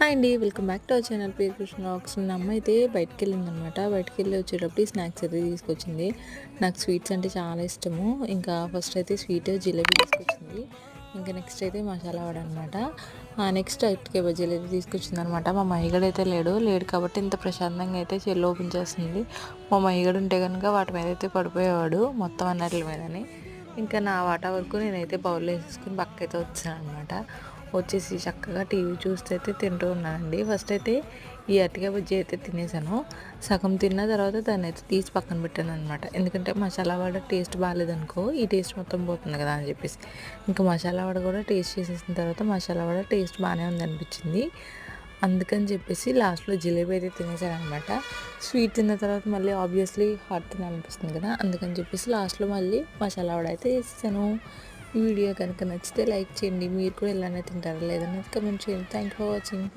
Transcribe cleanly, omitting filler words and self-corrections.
Hi అండి, welcome back to our channel. పేరు Krishna vlogs. నా అమ్మ అయితే బయటికెళ్ళిందనమాట. బయటికెళ్ళి వచ్చేటప్పుడు ఈ స్నాక్స్ అయితే తీసుకొచ్చింది. నాకు స్వీట్స్ అంటే చాలా ఇష్టము. ఇంకా ఫస్ట్ అయితే స్వీట్ జిలేబీ తీసుకొచ్చింది. ఇంకా నెక్స్ట్ అయితే మసాలా వడ అనమాట. నెక్స్ట్ అరటికాయ బజ్జీలు అయితే తీసుకొచ్చిందనమాట. మా మహిగడు అయితే లేడు కాబట్టి ఇంత ప్రశాంతంగా అయితే చెల్లి ఓపెన్ చేస్తుంది. మా మహిగడు ఉంటే కనుక వాటి మీద అయితే పడిపోయేవాడు మొత్తం అన్నట్ల మీదని. ఇంకా నా వాటా వరకు నేనైతే బౌల్లో వేసేసుకుని పక్కకైతే వచ్చాను అనమాట. వచ్చేసి చక్కగా టీవీ చూస్తే అయితే తింటూ ఉన్నానండి. ఫస్ట్ అయితే ఈ అరటికాయ బజ్జీ అయితే తినేసాను. సగం తిన్న తర్వాత దాన్ని అయితే తీసి పక్కన పెట్టాను అనమాట. ఎందుకంటే మసాలా వడ టేస్ట్ బాగాలేదనుకో ఈ టేస్ట్ మొత్తం పోతుంది కదా అని చెప్పేసి. ఇంకా మసాలా వడ కూడా టేస్ట్ చేసేసిన తర్వాత మసాలా వడ టేస్ట్ బాగానే ఉందనిపించింది. అందుకని చెప్పేసి లాస్ట్లో జిలేబీ అయితే తినేసాను అనమాట. స్వీట్ తిన్న తర్వాత మళ్ళీ ఆబ్వియస్లీ హాట్ తినాలనిపిస్తుంది కదా, అందుకని చెప్పేసి లాస్ట్లో మళ్ళీ మసాలా వడ అయితే వేసాను. ఈ వీడియో కనుక నచ్చితే లైక్ చేయండి. మీరు కూడా ఇలానే తింటారా లేదనేది కమెంట్ చేయండి. Thank you for watching.